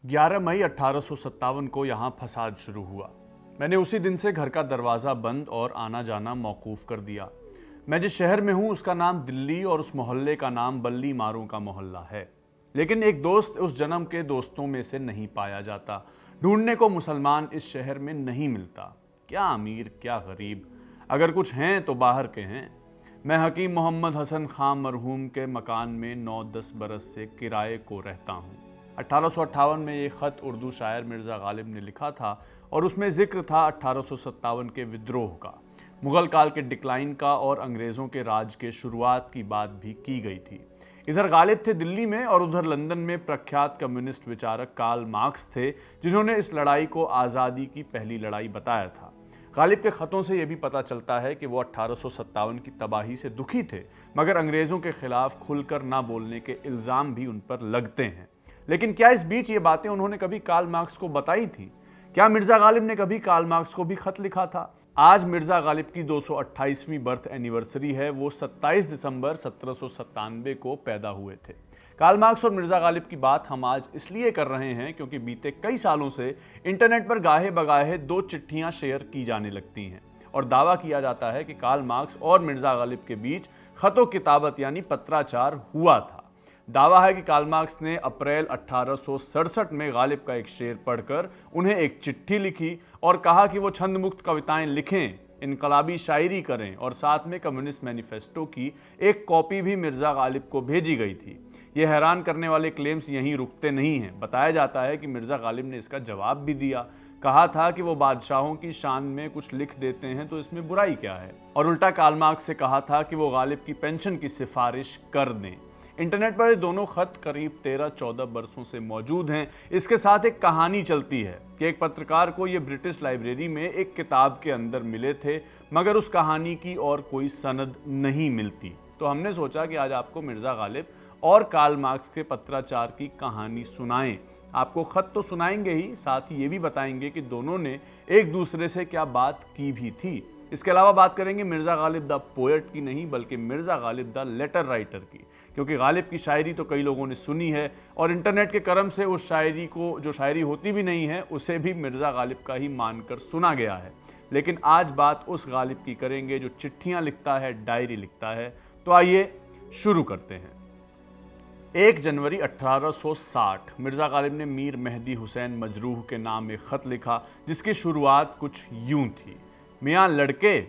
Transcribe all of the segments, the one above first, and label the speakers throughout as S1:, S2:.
S1: 11 मई 1857 को यहाँ फसाद शुरू हुआ। मैंने उसी दिन से घर का दरवाज़ा बंद और आना जाना मौकूफ़ कर दिया। मैं जिस शहर में हूँ उसका नाम दिल्ली और उस मोहल्ले का नाम बल्ली मारों का मोहल्ला है। लेकिन एक दोस्त उस जन्म के दोस्तों में से नहीं पाया जाता। ढूंढने को मुसलमान इस शहर में नहीं मिलता। क्या अमीर क्या गरीब, अगर कुछ हैं तो बाहर के हैं। मैं हकीम मोहम्मद हसन खां मरहूम के मकान में 9-10 बरस से किराए को रहता हूँ। 1858 में ये ख़त उर्दू शायर मिर्ज़ा गालिब ने लिखा था और उसमें ज़िक्र था 1857 के विद्रोह का, मुग़ल काल के डिक्लाइन का और अंग्रेज़ों के राज के शुरुआत की बात भी की गई थी। इधर गालिब थे दिल्ली में और उधर लंदन में प्रख्यात कम्युनिस्ट विचारक कार्ल मार्क्स थे, जिन्होंने इस लड़ाई को आज़ादी की पहली लड़ाई बताया था। गालिब के ख़तों से यह भी पता चलता है कि वो 1857 की तबाही से दुखी थे, मगर अंग्रेज़ों के ख़िलाफ़ खुलकर ना बोलने के इल्ज़ाम भी उन पर लगते हैं। लेकिन क्या इस बीच ये बातें उन्होंने कभी कार्ल मार्क्स को बताई थी? क्या मिर्ज़ा गालिब ने कभी कार्ल मार्क्स को भी खत लिखा था? आज मिर्ज़ा गालिब की 228वीं बर्थ एनिवर्सरी है। वो 27 दिसंबर 1797 को पैदा हुए थे। कार्ल मार्क्स और मिर्ज़ा गालिब की बात हम आज इसलिए कर रहे हैं क्योंकि बीते कई सालों से इंटरनेट पर गाहे बगाहे 2 चिट्ठियां शेयर की जाने लगती हैं और दावा किया जाता है कि कार्ल मार्क्स और मिर्ज़ा गालिब के बीच खतो किताबत यानी पत्राचार हुआ था। दावा है कि कार्ल मार्क्स ने अप्रैल 1867 में गालिब का एक शेर पढ़कर उन्हें एक चिट्ठी लिखी और कहा कि वो छंद मुक्त कविताएं लिखें, इनकलाबी शायरी करें और साथ में कम्युनिस्ट मैनिफेस्टो की एक कॉपी भी मिर्ज़ा गालिब को भेजी गई थी। ये हैरान करने वाले क्लेम्स यहीं रुकते नहीं हैं। बताया जाता है कि मिर्ज़ा गालिब ने इसका जवाब भी दिया। कहा था कि वो बादशाहों की शान में कुछ लिख देते हैं तो इसमें बुराई क्या है, और उल्टा कार्ल मार्क्स से कहा था कि वो गालिब की पेंशन की सिफारिश कर दें। इंटरनेट पर ये दोनों खत करीब 13-14 बरसों से मौजूद हैं। इसके साथ एक कहानी चलती है कि एक पत्रकार को ये ब्रिटिश लाइब्रेरी में एक किताब के अंदर मिले थे, मगर उस कहानी की और कोई सनद नहीं मिलती। तो हमने सोचा कि आज आपको मिर्ज़ा गालिब और कार्ल मार्क्स के पत्राचार की कहानी सुनाएं। आपको खत तो सुनाएंगे ही, साथ ही ये भी बताएंगे कि दोनों ने एक दूसरे से क्या बात की भी थी। इसके अलावा बात करेंगे मिर्ज़ा गालिब द पोएट की नहीं, बल्कि Mirza Ghalib the letter writer की, क्योंकि गालिब की शायरी तो कई लोगों ने सुनी है और इंटरनेट के करम से उस शायरी को, जो शायरी होती भी नहीं है, उसे भी मिर्ज़ा गालिब का ही मानकर सुना गया है। लेकिन आज बात उस गालिब की करेंगे जो चिट्ठियाँ लिखता है, डायरी लिखता है। तो आइए शुरू करते हैं। 1 जनवरी 1860 मिर्ज़ा गालिब ने मीर मेहदी हुसैन मजरूह के नाम एक ख़त लिखा, जिसकी शुरुआत कुछ यूं थी। मियाँ लड़के,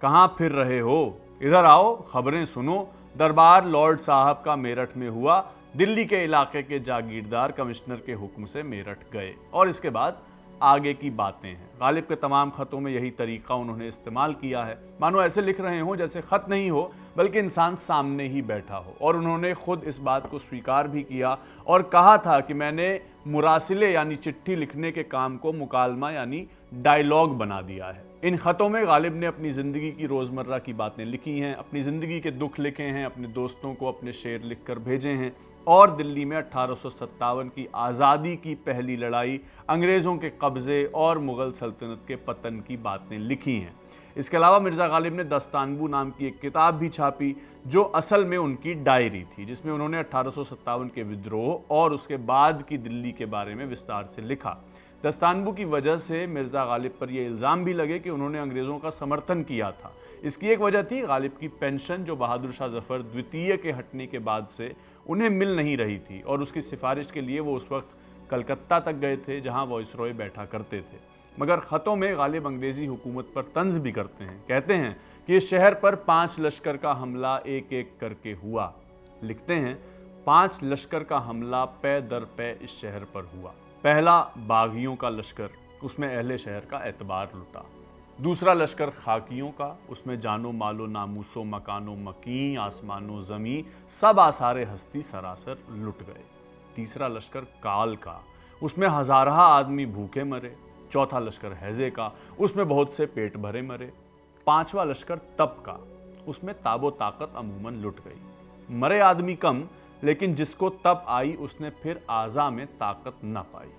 S1: कहाँ फिर रहे हो? इधर आओ, खबरें सुनो। दरबार लॉर्ड साहब का मेरठ में हुआ। दिल्ली के इलाके के जागीरदार कमिश्नर के हुक्म से मेरठ गए। और इसके बाद आगे की बातें हैं। गालिब के तमाम ख़तों में यही तरीक़ा उन्होंने इस्तेमाल किया है, मानो ऐसे लिख रहे हों जैसे ख़त नहीं हो बल्कि इंसान सामने ही बैठा हो। और उन्होंने खुद इस बात को स्वीकार भी किया और कहा था कि मैंने मुरासिले यानी चिट्ठी लिखने के काम को मुकालमा यानी डायलॉग बना दिया है। इन ख़तों में गालिब ने अपनी ज़िंदगी की रोज़मर्रा की बातें लिखी हैं, अपनी ज़िंदगी के दुख लिखे हैं, अपने दोस्तों को अपने शेर लिखकर भेजे हैं और दिल्ली में 1857 की आज़ादी की पहली लड़ाई, अंग्रेज़ों के कब्ज़े और मुग़ल सल्तनत के पतन की बातें लिखी हैं। इसके अलावा मिर्ज़ा गालिब ने दस्तानबू नाम की एक किताब भी छापी, जो असल में उनकी डायरी थी, जिसमें उन्होंने 1857 के विद्रोह और उसके बाद की दिल्ली के बारे में विस्तार से लिखा। दस्तानबू की वजह से मिर्ज़ा गालिब पर यह इल्ज़ाम भी लगे कि उन्होंने अंग्रेज़ों का समर्थन किया था। इसकी एक वजह थी गालिब की पेंशन, जो बहादुर शाह जफ़र द्वितीय के हटने के बाद से उन्हें मिल नहीं रही थी, और उसकी सिफारिश के लिए वो उस वक्त कलकत्ता तक गए थे, जहां वॉइसरॉय बैठा करते थे। मगर ख़तों में गालिब अंग्रेज़ी हुकूमत पर तंज भी करते हैं। कहते हैं कि इस शहर पर 5 लश्कर का हमला एक एक करके हुआ। लिखते हैं, 5 लश्कर का हमला पे दर पे इस शहर पर हुआ। पहला बागियों का लश्कर, उसमें अहले शहर का एतबार लुटा। दूसरा लश्कर खाकियों का, उसमें जानो मालो नामूसो मकानो मकी आसमानो ज़मी सब आसारे हस्ती सरासर लुट गए। तीसरा लश्कर काल का, उसमें हज़ारहा आदमी भूखे मरे। चौथा लश्कर हैज़े का, उसमें बहुत से पेट भरे मरे। पांचवा लश्कर तप का, उसमें ताबो ताकत अमूमन लुट गई। मरे आदमी कम, लेकिन जिसको तप आई उसने फिर आज़ा में ताकत न पाई।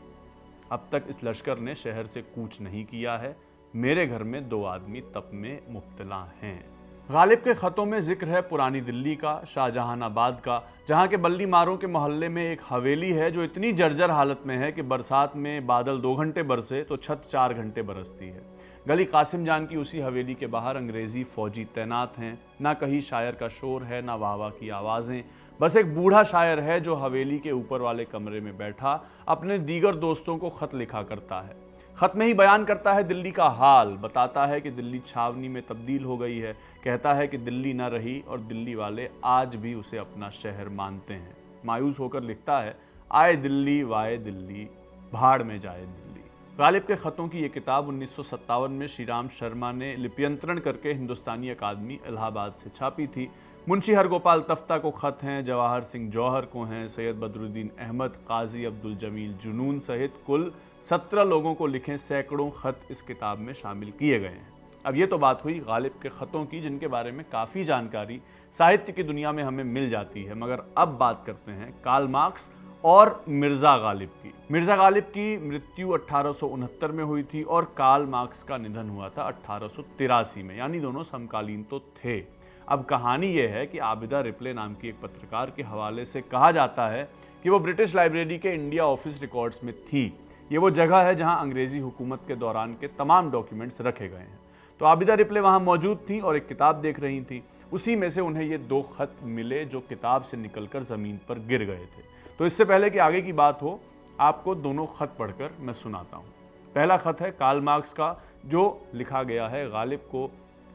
S1: अब तक इस लश्कर ने शहर से कूच नहीं किया है। मेरे घर में 2 आदमी तप में मुब्तला हैं। गालिब के ख़तों में जिक्र है पुरानी दिल्ली का, शाहजहानाबाद का, जहाँ के बल्ली मारों के मोहल्ले में एक हवेली है जो इतनी जर्जर हालत में है कि बरसात में बादल 2 घंटे बरसे तो छत 4 घंटे बरसती है। गली कासिम जान की उसी हवेली के बाहर अंग्रेजी फौजी तैनात हैं। ना कहीं शायर का शोर है, ना वाह वाह की आवाज़ें। बस एक बूढ़ा शायर है जो हवेली के ऊपर वाले कमरे में बैठा अपने दीगर दोस्तों को खत लिखा करता है। खत में ही बयान करता है दिल्ली का हाल, बताता है कि दिल्ली छावनी में तब्दील हो गई है, कहता है कि दिल्ली न रही और दिल्ली वाले आज भी उसे अपना शहर मानते हैं। मायूस होकर लिखता है, आए दिल्ली वाए दिल्ली, भाड़ में जाए दिल्ली। गालिब के ख़तों की ये किताब 1957 में श्रीराम शर्मा ने लिप्यंतरण करके हिंदुस्तानी अकादमी इलाहाबाद से छापी थी। मुंशी हरगोपाल तफ्ता को ख़त हैं, जवाहर सिंह जौहर को हैं, सैयद बदरुद्दीन अहमद, काजी अब्दुल जमील जुनून सहित कुल 17 लोगों को लिखे सैकड़ों ख़त इस किताब में शामिल किए गए हैं। अब ये तो बात हुई गालिब के ख़तों की, जिनके बारे में काफ़ी जानकारी साहित्य की दुनिया में हमें मिल जाती है। मगर अब बात करते हैं कार्ल मार्क्स और मिर्ज़ा गालिब की। मिर्ज़ा गालिब की मृत्यु 1869 में हुई थी और कार्ल मार्क्स का निधन हुआ था 1883 में, यानी दोनों समकालीन तो थे। अब कहानी यह है कि आबिदा रिप्ले नाम की एक पत्रकार के हवाले से कहा जाता है कि वो ब्रिटिश लाइब्रेरी के इंडिया ऑफिस रिकॉर्ड्स में थी। ये वो जगह है जहां अंग्रेजी हुकूमत के दौरान के तमाम डॉक्यूमेंट्स रखे गए हैं। तो आबिदा रिप्ले वहां मौजूद थी और एक किताब देख रही थी। उसी में से उन्हें ये 2 खत मिले जो किताब से निकलकर ज़मीन पर गिर गए थे। तो इससे पहले कि आगे की बात हो, आपको दोनों खत पढ़कर मैं सुनाता हूँ। पहला खत है कार्ल मार्क्स का, जो लिखा गया है गालिब को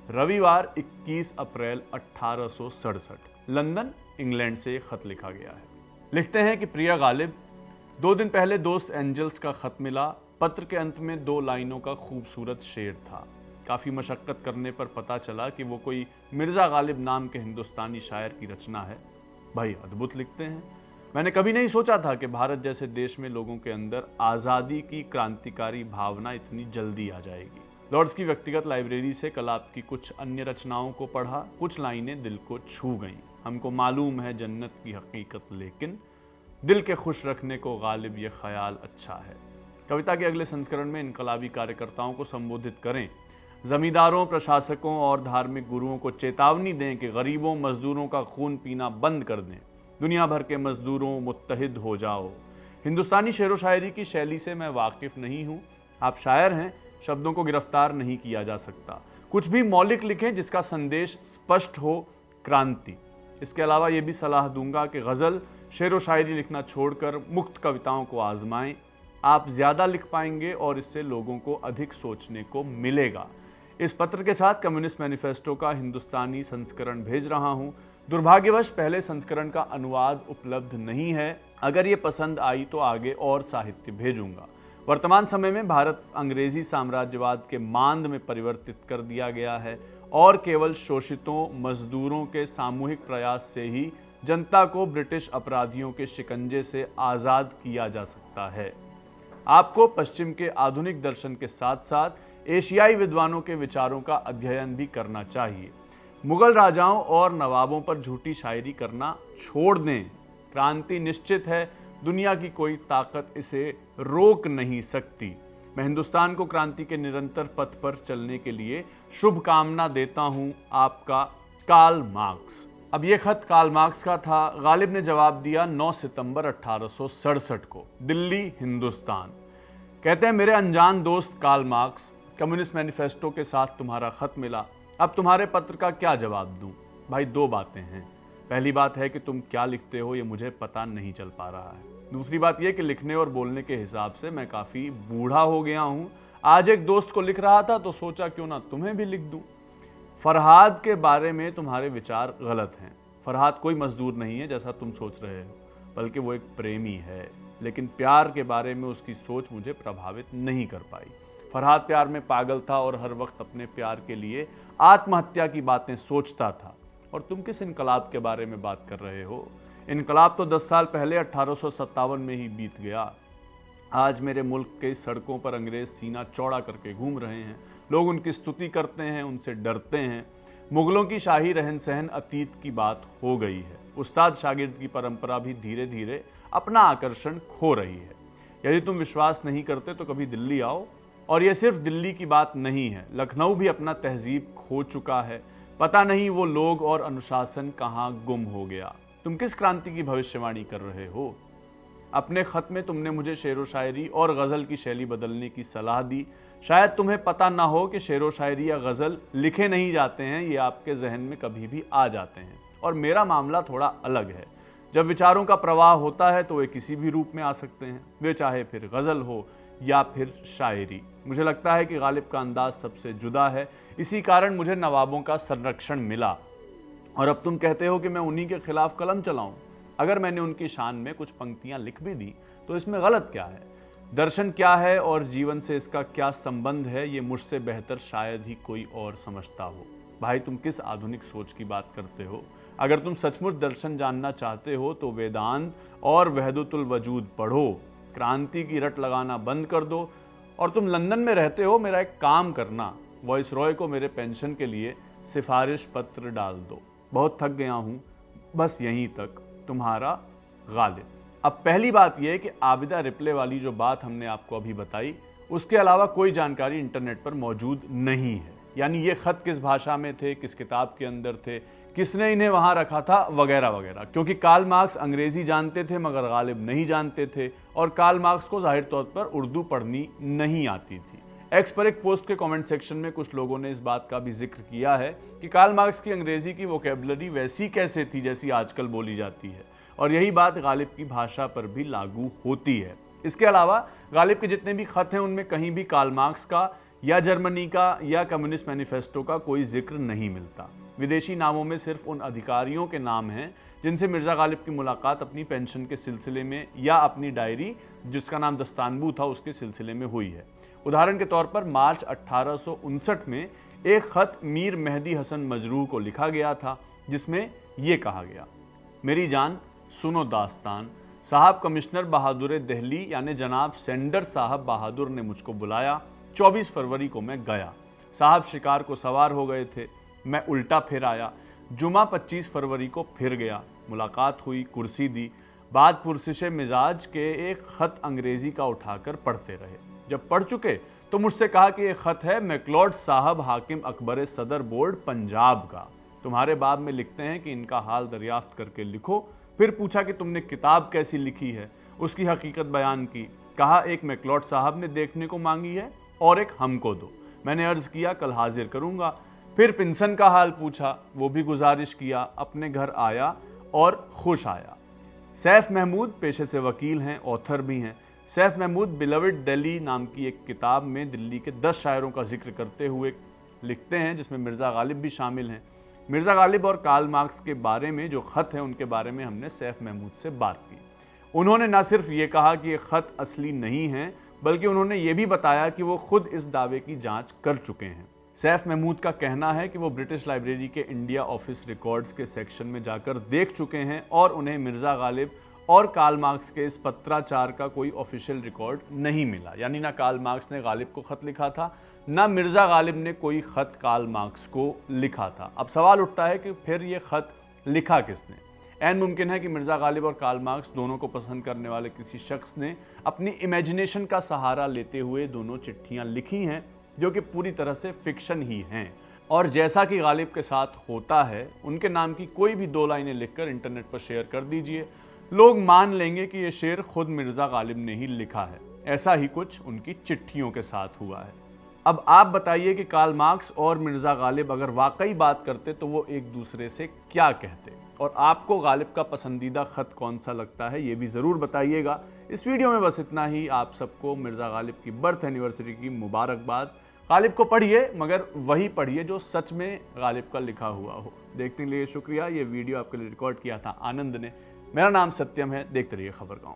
S1: रविवार 21 अप्रैल 1867, लंदन इंग्लैंड से खत लिखा गया है। लिखते हैं कि प्रिय गालिब, 2 दिन पहले दोस्त एंजल्स का खत मिला। पत्र के अंत में 2 लाइनों का खूबसूरत शेर था। काफ़ी मशक्क़त करने पर पता चला कि वो कोई मिर्ज़ा गालिब नाम के हिंदुस्तानी शायर की रचना है। भाई अद्भुत लिखते हैं। मैंने कभी नहीं सोचा था कि भारत जैसे देश में लोगों के अंदर आज़ादी की क्रांतिकारी भावना इतनी जल्दी आ जाएगी। लॉर्ड्स की व्यक्तिगत लाइब्रेरी से कल आपकी कुछ अन्य रचनाओं को पढ़ा। कुछ लाइनें दिल को छू गईं। हमको मालूम है जन्नत की हकीकत, लेकिन दिल के खुश रखने को गालिब ये ख्याल अच्छा है। कविता के अगले संस्करण में इनकलाबी कार्यकर्ताओं को संबोधित करें। जमींदारों, प्रशासकों और धार्मिक गुरुओं को चेतावनी दें कि गरीबों, मजदूरों का खून पीना बंद कर दें। दुनिया भर के मजदूरों, मुत्तहिद हो जाओ। हिंदुस्तानी शेर व शायरी की शैली से मैं वाकिफ़ नहीं हूँ। आप शायर हैं, शब्दों को गिरफ्तार नहीं किया जा सकता। कुछ भी मौलिक लिखें जिसका संदेश स्पष्ट हो, क्रांति। इसके अलावा ये भी सलाह दूंगा कि गज़ल, शेर व शायरी लिखना छोड़कर मुक्त कविताओं को आजमाएं। आप ज़्यादा लिख पाएंगे और इससे लोगों को अधिक सोचने को मिलेगा। इस पत्र के साथ कम्युनिस्ट मैनिफेस्टो का हिंदुस्तानी संस्करण भेज रहा हूँ। दुर्भाग्यवश पहले संस्करण का अनुवाद उपलब्ध नहीं है। अगर ये पसंद आई तो आगे और साहित्य भेजूंगा। वर्तमान समय में भारत अंग्रेजी साम्राज्यवाद के मांद में परिवर्तित कर दिया गया है और केवल शोषितों, मजदूरों के सामूहिक प्रयास से ही जनता को ब्रिटिश अपराधियों के शिकंजे से आज़ाद किया जा सकता है। आपको पश्चिम के आधुनिक दर्शन के साथ साथ एशियाई विद्वानों के विचारों का अध्ययन भी करना चाहिए। मुगल राजाओं और नवाबों पर झूठी शायरी करना छोड़ दें। क्रांति निश्चित है, दुनिया की कोई ताकत इसे रोक नहीं सकती। मैं हिंदुस्तान को क्रांति के निरंतर पथ पर चलने के लिए शुभकामना देता हूं। आपका कार्ल मार्क्स। अब ये खत कार्ल मार्क्स का था। गालिब ने जवाब दिया 9 सितंबर 1867 को, दिल्ली, हिंदुस्तान। कहते हैं, मेरे अनजान दोस्त कार्ल मार्क्स, कम्युनिस्ट मैनिफेस्टो के साथ तुम्हारा खत मिला। अब तुम्हारे पत्र का क्या जवाब दूं? भाई 2 बातें हैं। पहली बात है कि तुम क्या लिखते हो ये मुझे पता नहीं चल पा रहा है। दूसरी बात यह कि लिखने और बोलने के हिसाब से मैं काफ़ी बूढ़ा हो गया हूँ। आज एक दोस्त को लिख रहा था तो सोचा क्यों ना तुम्हें भी लिख दूं। फरहाद के बारे में तुम्हारे विचार गलत हैं। फरहाद कोई मजदूर नहीं है जैसा तुम सोच रहे हो, बल्कि वो एक प्रेमी है। लेकिन प्यार के बारे में उसकी सोच मुझे प्रभावित नहीं कर पाई। फरहाद प्यार में पागल था और हर वक्त अपने प्यार के लिए आत्महत्या की बातें सोचता था। और तुम किस इनकलाब के बारे में बात कर रहे हो? इनकलाब तो 10 साल पहले 1857 में ही बीत गया। आज मेरे मुल्क के सड़कों पर अंग्रेज सीना चौड़ा करके घूम रहे हैं। लोग उनकी स्तुति करते हैं, उनसे डरते हैं। मुगलों की शाही रहन सहन अतीत की बात हो गई है। उस्ताद शागिर्द की परंपरा भी धीरे धीरे अपना आकर्षण खो रही है। यदि तुम विश्वास नहीं करते तो कभी दिल्ली आओ। और यह सिर्फ दिल्ली की बात नहीं है, लखनऊ भी अपना तहजीब खो चुका है। पता नहीं वो लोग और अनुशासन कहाँ गुम हो गया। तुम किस क्रांति की भविष्यवाणी कर रहे हो? अपने खत में तुमने मुझे शेरो शायरी और गज़ल की शैली बदलने की सलाह दी। शायद तुम्हें पता ना हो कि शेरो शायरी या गज़ल लिखे नहीं जाते हैं, ये आपके जहन में कभी भी आ जाते हैं। और मेरा मामला थोड़ा अलग है। जब विचारों का प्रवाह होता है तो वे किसी भी रूप में आ सकते हैं, वे चाहे फिर गज़ल हो या फिर शायरी। मुझे लगता है कि गालिब का अंदाज सबसे जुदा है, इसी कारण मुझे नवाबों का संरक्षण मिला। और अब तुम कहते हो कि मैं उन्हीं के खिलाफ कलम चलाऊं। अगर मैंने उनकी शान में कुछ पंक्तियां लिख भी दी तो इसमें गलत क्या है? दर्शन क्या है और जीवन से इसका क्या संबंध है, ये मुझसे बेहतर शायद ही कोई और समझता हो। भाई, तुम किस आधुनिक सोच की बात करते हो? अगर तुम सचमुच दर्शन जानना चाहते हो तो वेदांत और वहदतुल वजूद पढ़ो। क्रांति की रट लगाना बंद कर दो। और तुम लंदन में रहते हो, मेरा एक काम करना, वॉइस रॉय को मेरे पेंशन के लिए सिफारिश पत्र डाल दो। बहुत थक गया हूँ, बस यहीं तक, तुम्हारा गालिब। अब पहली बात यह है कि आबिदा रिप्ले वाली जो बात हमने आपको अभी बताई, उसके अलावा कोई जानकारी इंटरनेट पर मौजूद नहीं है। यानी ये खत किस भाषा में थे, किस किताब के अंदर थे, किसने इन्हें वहाँ रखा था, वगैरह वगैरह। क्योंकि कार्ल मार्क्स अंग्रेजी जानते थे मगर गालिब नहीं जानते थे, और कार्ल मार्क्स को जाहिर तौर पर उर्दू पढ़नी नहीं आती थी। एक्स पर एक पोस्ट के कमेंट सेक्शन में कुछ लोगों ने इस बात का भी जिक्र किया है कि कार्ल मार्क्स की अंग्रेजी की वोकेबलरी वैसी कैसे थी जैसी आजकल बोली जाती है, और यही बात गालिब की भाषा पर भी लागू होती है। इसके अलावा गालिब के जितने भी खत हैं उनमें कहीं भी कार्ल मार्क्स का या जर्मनी का या कम्युनिस्ट मैनिफेस्टो का कोई जिक्र नहीं मिलता। विदेशी नामों में सिर्फ उन अधिकारियों के नाम हैं जिनसे मिर्ज़ा गालिब की मुलाकात अपनी पेंशन के सिलसिले में या अपनी डायरी जिसका नाम दस्तानबू था उसके सिलसिले में हुई है। उदाहरण के तौर पर मार्च 1859 में एक खत मीर मेहदी हसन मजरूह को लिखा गया था जिसमें ये कहा गया, मेरी जान सुनो दास्तान, साहब कमिश्नर बहादुर दिल्ली यानी जनाब सेंडर साहब बहादुर ने मुझको बुलाया। 24 फरवरी को मैं गया। साहब शिकार को सवार हो गए थे, मैं उल्टा फिर आया। जुमा 25 फरवरी को फिर गया। मुलाकात हुई, कुर्सी दी। बाद पुरसिश मिजाज के एक खत अंग्रेजी का उठाकर पढ़ते रहे। जब पढ़ चुके तो मुझसे कहा कि यह खत है मैकलॉड साहब हाकिम अकबर सदर बोर्ड पंजाब का। तुम्हारे बाब में लिखते हैं कि इनका हाल दरियाफ्त करके लिखो। फिर पूछा कि तुमने किताब कैसी लिखी है, उसकी हकीकत बयान की। कहा एक मैकलॉड साहब ने देखने को मांगी है और एक हमको दो। मैंने अर्ज़ किया कल हाजिर करूँगा। फिर पिंसन का हाल पूछा, वो भी गुजारिश किया। अपने घर आया और खुश आया। सैफ महमूद पेशे से वकील हैं, ऑथर भी हैं। सैफ महमूद बिलवड दिल्ली नाम की एक किताब में दिल्ली के 10 शायरों का जिक्र करते हुए लिखते हैं जिसमें मिर्ज़ा गालिब भी शामिल हैं। मिर्ज़ा गालिब और कार्ल मार्क्स के बारे में जो ख़त है उनके बारे में हमने सैफ महमूद से बात की। उन्होंने न सिर्फ ये कहा कि ये ख़त असली नहीं हैं, बल्कि उन्होंने ये भी बताया कि वो खुद इस दावे की जाँच कर चुके हैं। सैफ महमूद का कहना है कि वो ब्रिटिश लाइब्रेरी के इंडिया ऑफिस रिकॉर्ड्स के सेक्शन में जाकर देख चुके हैं और उन्हें मिर्ज़ा गालिब और कार्ल मार्क्स के इस पत्राचार का कोई ऑफिशियल रिकॉर्ड नहीं मिला। यानी ना कार्ल मार्क्स ने गालिब को खत लिखा था, ना मिर्ज़ा गालिब ने कोई खत कार्ल मार्क्स को लिखा था। अब सवाल उठता है कि फिर ये खत लिखा किसने? ऐन मुमकिन है कि मिर्ज़ा गालिब और कार्ल मार्क्स दोनों को पसंद करने वाले किसी शख्स ने अपनी इमेजिनेशन का सहारा लेते हुए दोनों चिट्ठियाँ लिखी हैं जो कि पूरी तरह से फिक्शन ही हैं। और जैसा कि गालिब के साथ होता है, उनके नाम की कोई भी 2 लाइनें लिखकर इंटरनेट पर शेयर कर दीजिए, लोग मान लेंगे कि ये शेर खुद मिर्ज़ा गालिब ने ही लिखा है। ऐसा ही कुछ उनकी चिट्ठियों के साथ हुआ है। अब आप बताइए कि कार्ल मार्क्स और मिर्ज़ा गालिब अगर वाकई बात करते तो वो एक दूसरे से क्या कहते, और आपको गालिब का पसंदीदा ख़त कौन सा लगता है ये भी ज़रूर बताइएगा। इस वीडियो में बस इतना ही। आप सबको मिर्ज़ा गालिब की बर्थ एनिवर्सरी की मुबारकबाद। गालिब को पढ़िए, मगर वही पढ़िए जो सच में गालिब का लिखा हुआ हो। देखने के लिए शुक्रिया। ये वीडियो आपके लिए रिकॉर्ड किया था आनंद ने। मेरा नाम सत्यम है। देखते रहिए खबरगांव।